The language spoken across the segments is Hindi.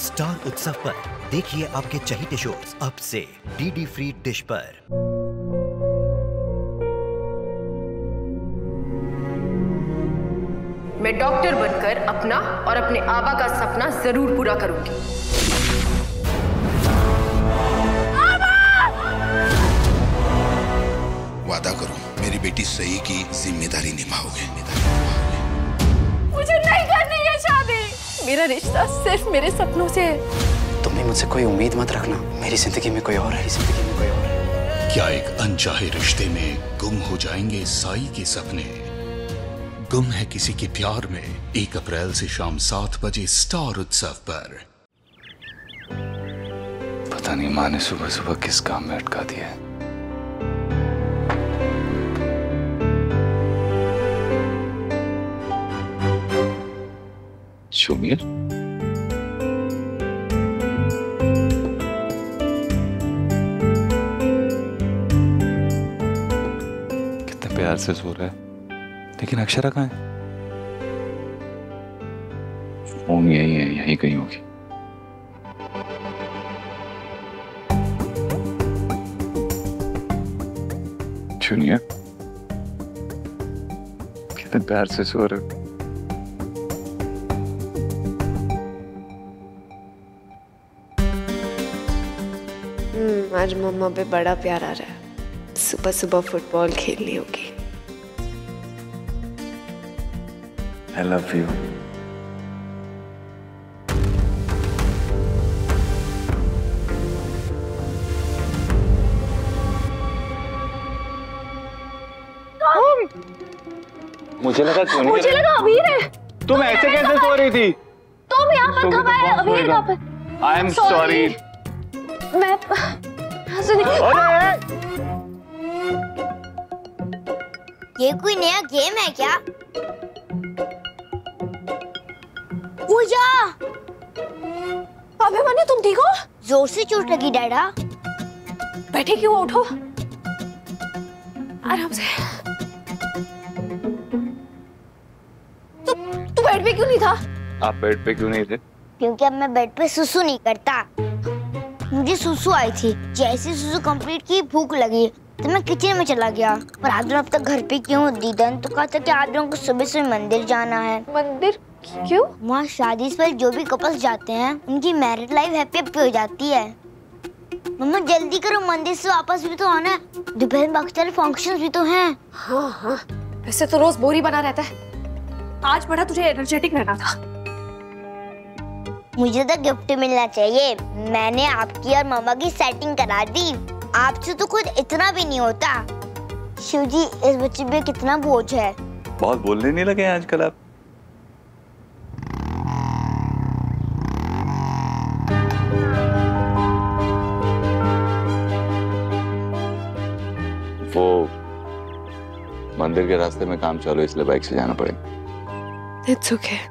स्टार उत्सव पर देखिए आपके चहेते शोज अब से डीडी फ्री डिश पर। मैं डॉक्टर बनकर अपना और अपने आबा का सपना जरूर पूरा करूंगी। वादा करो मेरी बेटी सही की जिम्मेदारी निभाओगे। मुझे नहीं करनी है शादी। मेरा रिश्ता सिर्फ मेरे सपनों से है। तुम भी मुझसे कोई उम्मीद मत रखना। मेरी जिंदगी में कोई और है, जिंदगी में कोई और है। क्या एक अनचाहे रिश्ते में गुम हो जाएंगे साई के सपने? गुम है किसी के प्यार में 1 अप्रैल से शाम 7 बजे स्टार उत्सव पर। पता नहीं माँ ने सुबह सुबह किस काम में अटका दिया है। शुमिर, कितने प्यार से सो रहा है, लेकिन अक्षरा कहाँ है? फोन यही है, यही कहीं होगी। जूनियर, कितने प्यार से सो रहे हो। आज मम्मा पे बड़ा प्यार आ रहा है। सुबह सुबह फुटबॉल खेलनी होगी। I love you. मुझे लगा अबीर है। तुम ऐसे कैसे सो रही थी? तुम यहाँ पर कब आए? अबीर कहाँ पर? I am sorry. मैं ये कोई नया गेम है क्या? पूजा, अभिमन्यु तुम ठीक हो? जोर से चोट लगी डैडा। बैठे क्यों, उठो आराम से। तू बेड पे क्यों नहीं था? आप बेड पे क्यों नहीं थे? क्योंकि अब मैं बेड पे सुसु नहीं करता। मुझे सुसु आई थी, जैसे सुसु कंप्लीट की भूख लगी तो मैं किचन में चला गया। पर आप दोनों अब तक घर पे क्यों? दीदा ने तो कहा था कि आप दोनों को सुबह सुबह मंदिर जाना है। मंदिर क्यों? वहाँ शादी से पहले जो भी कपल्स जाते हैं उनकी मैरिड लाइफ हैप्पी हैप्पी हो जाती है। मम्मा जल्दी करो, मंदिर से वापस भी तो आना है। दोपहर में बाकी सारे फंक्शंस भी तो हैं। हाँ, वैसे तो रोज बोरी बना रहता है, आज बड़ा तुझे एनर्जेटिक रहना था। मुझे तो गिफ्ट मिलना चाहिए। मैंने आपकी और मामा की सेटिंग करा दी। आपसे तो खुद इतना भी नहीं होता। शिवजी, इस बच्चे पे कितना बोझ है। बहुत बोलने नहीं लगे आजकल आप। वो मंदिर के रास्ते में काम चालू है, इसलिए बाइक से जाना पड़ेगा। It's okay.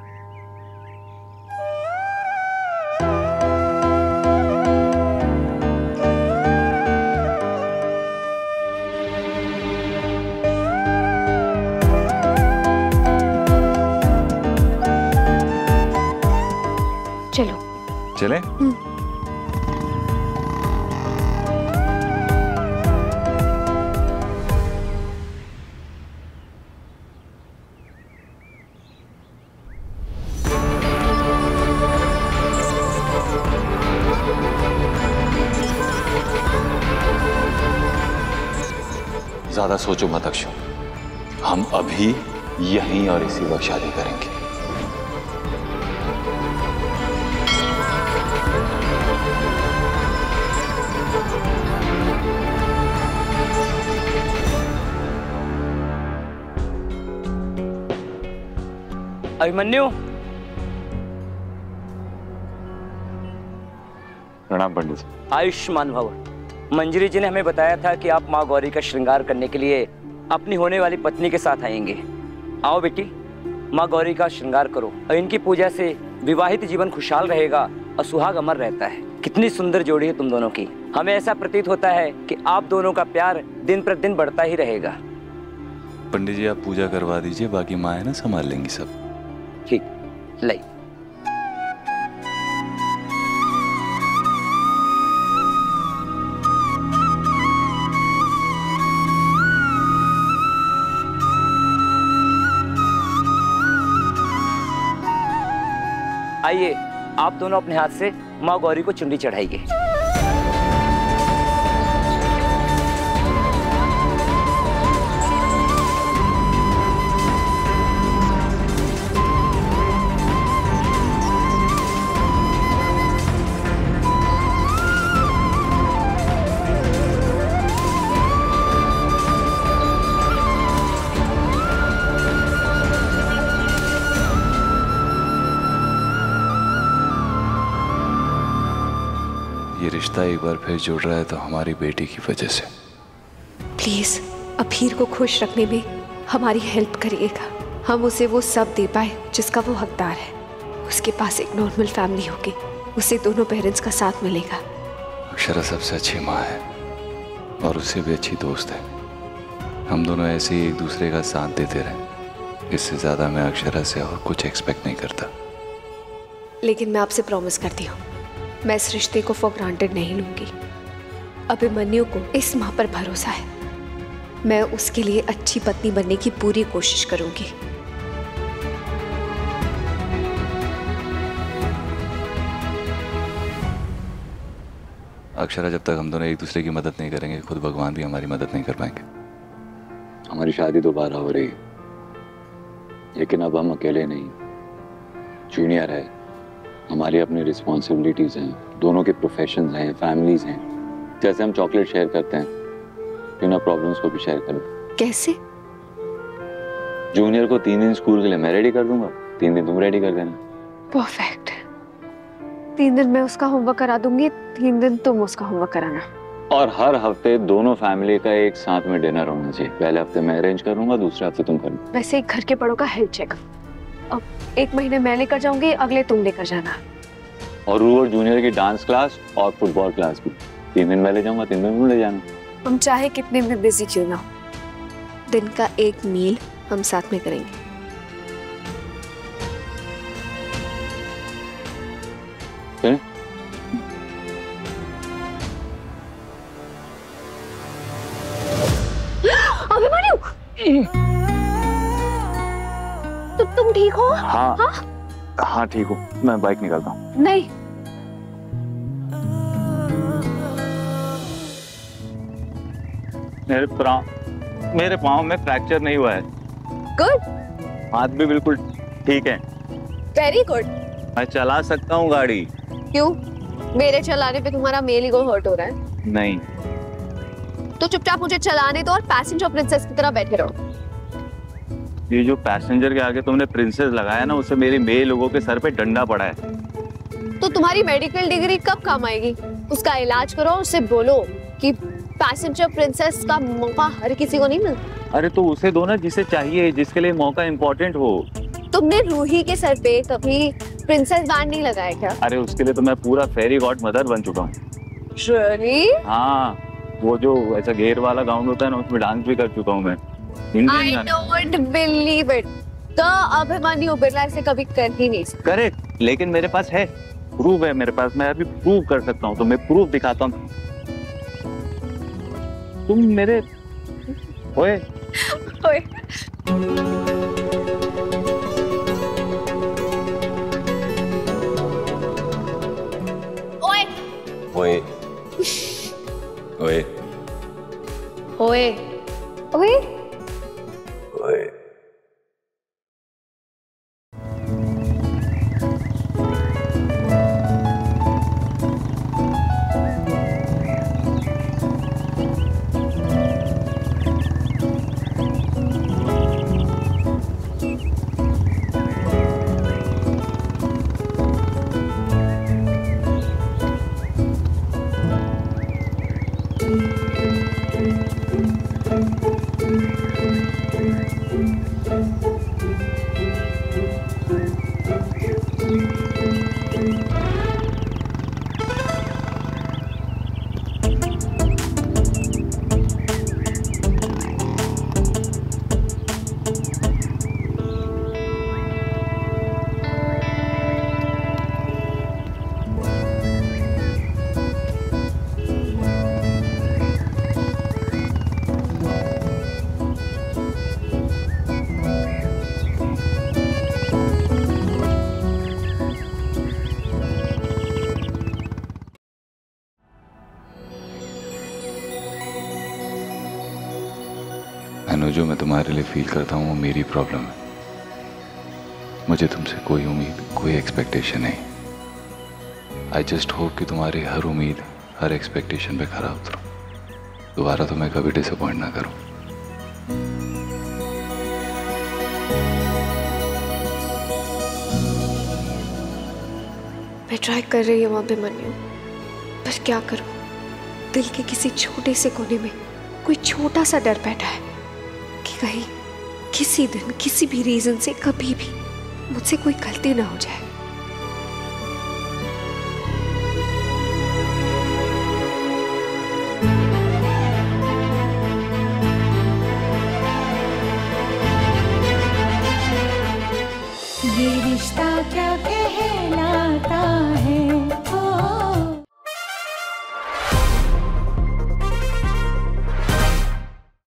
चलो चले? ज्यादा सोचो मत अक्षु, हम अभी यहीं और इसी वक्त शादी करेंगे। अभिमन्यु, प्रणाम पंडित जी। आयुष्मान भव। मंजरी जी ने हमें बताया था कि आप माँ गौरी का श्रृंगार करने के लिए अपनी होने वाली पत्नी के साथ आएंगे। आओ बेटी, माँ गौरी का श्रृंगार करो और इनकी पूजा से विवाहित जीवन खुशहाल रहेगा और सुहाग अमर रहता है। कितनी सुंदर जोड़ी है तुम दोनों की। हमें ऐसा प्रतीत होता है कि आप दोनों का प्यार दिन प्रतिदिन बढ़ता ही रहेगा। पंडित जी आप पूजा करवा दीजिए, बाकी माँ है ना संभाल लेंगी सब। ठीक, लाई। आइए आप दोनों अपने हाथ से माँ गौरी को चुनरी चढ़ाइए। ये रिश्ता एक बार फिर जुड़ रहा है तो हमारी बेटी की वजह से। प्लीज अभीर को खुश रखने में हमारी हेल्प करिएगा। हम उसे वो सब दे पाए जिसका वो हकदार है। उसके पास एक नॉर्मल फैमिली होगी, उसे दोनों पेरेंट्स का साथ मिलेगा। अक्षरा सबसे अच्छी माँ है और उससे भी अच्छी दोस्त है। हम दोनों ऐसे ही एक दूसरे का साथ देते रहे। इससे ज्यादा मैं अक्षरा से और कुछ एक्सपेक्ट नहीं करता। लेकिन मैं आपसे प्रॉमिस करती हूँ, मैं इस रिश्ते को फॉर ग्रांटेड नहीं लूंगी। अभिमन्यु को इस माँ पर भरोसा है। मैं उसके लिए अच्छी पत्नी बनने की पूरी कोशिश करूंगी। अक्षरा, जब तक हम दोनों एक दूसरे की मदद नहीं करेंगे, खुद भगवान भी हमारी मदद नहीं कर पाएंगे। हमारी शादी दोबारा हो रही है, लेकिन अब हम अकेले नहीं, जूनियर है, हमारी अपनी रिस्पॉन्सिबिलिटीज हैं, दोनों के प्रोफेशंस हैं, फैमिलीज हैं। जैसे हम चॉकलेट शेयर करते हैं, क्यों ना प्रॉब्लम्स को भी शेयर करें। कैसे? जूनियर को 3 दिन स्कूल के लिए मैं रेडी कर दूंगा, 3 दिन तुम रेडी कर देना। परफेक्ट। 3 दिन मैं उसका होमवर्क करा दूंगी, 3 दिन तुम उसका होमवर्क कराना। और हर हफ्ते दोनों फैमिली का एक साथ में डिनर होना चाहिए। पहले हफ्ते मैं अरेंज करूंगा, दूसरे हफ्ते तुम करना। वैसे एक घर के बड़ों का हेल्थ चेकअप अब 1 महीने मैं लेकर जाऊंगी, अगले तुम लेकर जाना। और रू और जूनियर की डांस क्लास और फुटबॉल क्लास भी 3 दिन मैं ले जाऊंगा, 3 दिन तुम ले जाना। हम चाहे कितने भी बिजी क्यों ना हो, दिन का एक मील हम साथ में करेंगे। अभिमन्यु, तुम ठीक हो? हाँ हाँ ठीक हूँ, मैं बाइक निकालता हूँ। नहीं, मेरे पाँव में फ्रैक्चर नहीं हुआ है। गुड। हाथ भी बिल्कुल ठीक है। Very good. मैं चला सकता हूँ गाड़ी। क्यों? मेरे चलाने पे तुम्हारा मेल ईगो हर्ट हो रहा है? नहीं। तो चुपचाप मुझे चलाने दो और पैसेंजर प्रिंसेस की तरह बैठे रहो। ये जो पैसेंजर के आगे तुमने प्रिंसेस लगाया ना, उससे मेरे मेल लोगों के सर पे डंडा पड़ा है। तो तुम्हारी मेडिकल डिग्री कब काम आएगी? उसका इलाज करो, उससे बोलो कि पैसेंजर प्रिंसेस का मौका हर किसी को नहीं मिलता। अरे तो उसे दो ना जिसे चाहिए, जिसके लिए मौका इम्पोर्टेंट हो। तुमने रूही के सर पे कभी प्रिंसेस बैंड नहीं लगाया क्या? अरे उसके लिए तो मैं पूरा फेरी गॉड मदर बन चुका हूँ। Really? हाँ, वो जो ऐसा घेर वाला गाउन होता है ना, उसमें डांस भी कर चुका हूँ मैं। I don't believe it. तो अभिमन्यु बिरला से कभी कर ही नहीं सकता। करेक्ट, लेकिन मेरे पास है, प्रूफ है मेरे पास। मैं अभी प्रूव कर सकता हूँ, तो मैं प्रूफ दिखाता हूँ। तुम मेरे ओए ओए ओए ओए ओए ओए ओए। अनु, जो मैं तुम्हारे लिए फील करता हूँ वो मेरी प्रॉब्लम है। मुझे तुमसे कोई उम्मीद, कोई एक्सपेक्टेशन नहीं। आई जस्ट होप कि तुम्हारी हर उम्मीद, हर एक्सपेक्टेशन पे खरा उतरूं। दोबारा तो मैं कभी डिसअपॉइंट ना करूं। मैं ट्राई कर रही हूँ अभी मन्यू, पर क्या करूँ? दिल के किसी छोटे से कोने में कोई छोटा सा डर बैठा है कि कहीं किसी दिन किसी भी रीजन से कभी भी मुझसे कोई गलती ना हो जाए। ये रिश्ता क्या कहलाता